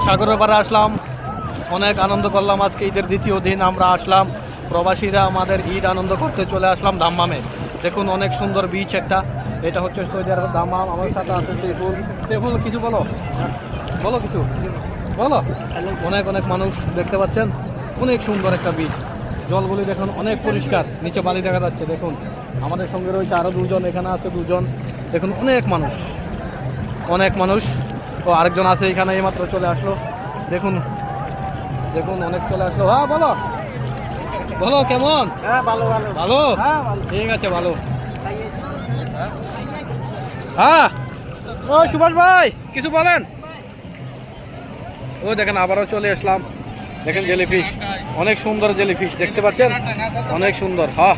সাগরের পাড়ে আসলাম, অনেক আনন্দ করলাম। আজকে ঈদের দ্বিতীয় দিন আমরা আসলাম, প্রবাসীরা আমাদের ঈদ আনন্দ করতে চলে আসলাম দাম্মামে। দেখুন অনেক সুন্দর বিচ একটা, এটা হচ্ছে সৌদি আরবের দাম্মাম। আমার সাথে আছে সেফুল। সেফুল কিছু বলো, বলো কিছু বলো। অনেক অনেক মানুষ দেখতে পাচ্ছেন, অনেক সুন্দর একটা বিচ। জলগুলি দেখুন অনেক পরিষ্কার, নিচে বালি দেখা যাচ্ছে। দেখুন আমাদের সঙ্গে রয়েছে আরো দুজন, এখানে আছে দুজন। দেখুন অনেক মানুষ, অনেক মানুষ। ও আরেকজন আছে এখানে, এইমাত্র চলে আসলো। দেখুন দেখুন অনেক চলে আসলো। হ্যাঁ বলো বলো, কেমন? ভালো ভালো ভালো, হ্যাঁ ভালো। ঠিক আছে, ভালো। হ্যাঁ ও সুভাষ ভাই কিছু বলেন। ও দেখেন আবারও চলে আসলাম। দেখেন জেলিফিশ, অনেক সুন্দর জেলিফিশ দেখতে পাচ্ছেন, অনেক সুন্দর। হ্যাঁ